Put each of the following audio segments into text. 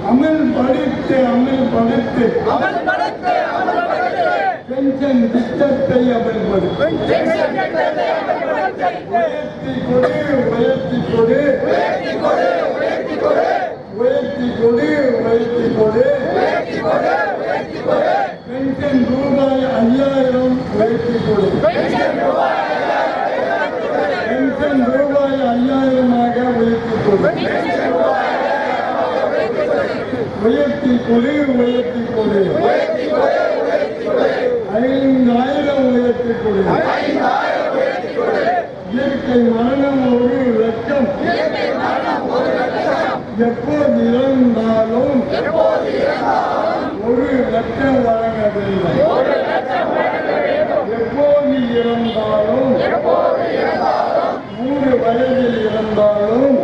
அமல்படுத்து pension திட்டத்தை அமல்படுத்து. உயர்த்தி கொடு பென்ஷன் ரூபாய் 5000 உயர்த்தி கொடு. பென்ஷன் ரூபாய் 5000 உயர்த்தி கொடு. உயர்த்தி கொடு 5000 உயர்த்தி கொடு. இயற்கை மரணம் 1 லட்சம். எப்போது இறந்தாலும் 1 லட்சம் வழங்க வேண்டும். எப்போது இறந்தாலும் 100 வயதில் இறந்தாலும்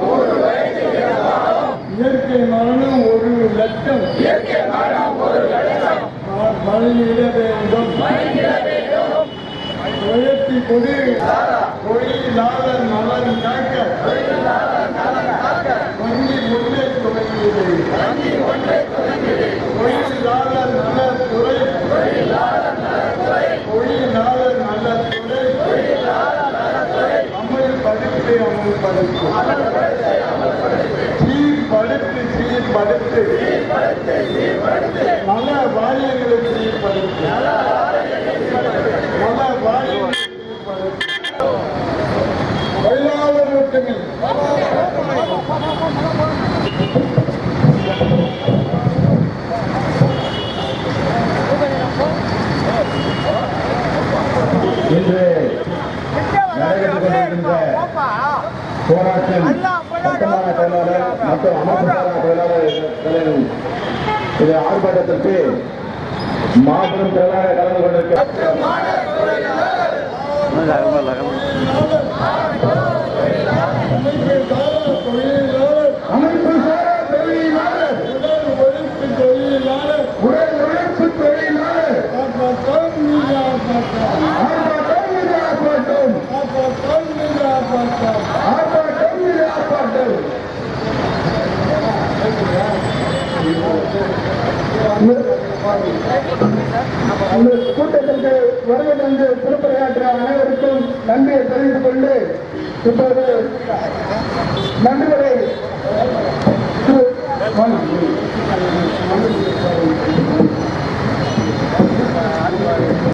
இயற்கை மரணம் 1 லட்சம் வழங்கிட வேண்டும். உயர்த்தி கொடு. தொழிலாளர் நலன் காக்க வங்கி ஒன்றை தொடங்கியது. தொழிலாளர் நலத்துறை அமல்படுத்து நல வாரியங்களை சீர்படுத்து. தொழிலாளர் ஒற்றுமை இன்று நடைபெற்றுக் கொண்டிருக்கின்ற போராட்டம் கட்டுமான தொழிலாளர் மற்றும் அமைப்பு தொழிலாளர்களின் இந்த ஆர்ப்பாட்டத்திற்கு மாபெரும் தொழிலாளர் கலந்து கொண்டிருக்கிறார். கூட்டத்திற்கு வருகை தந்து சிறப்புரையாற்ற அனைவருக்கும் நன்றியை தெரிவித்துக் கொண்டு இப்போது நன்றிகளை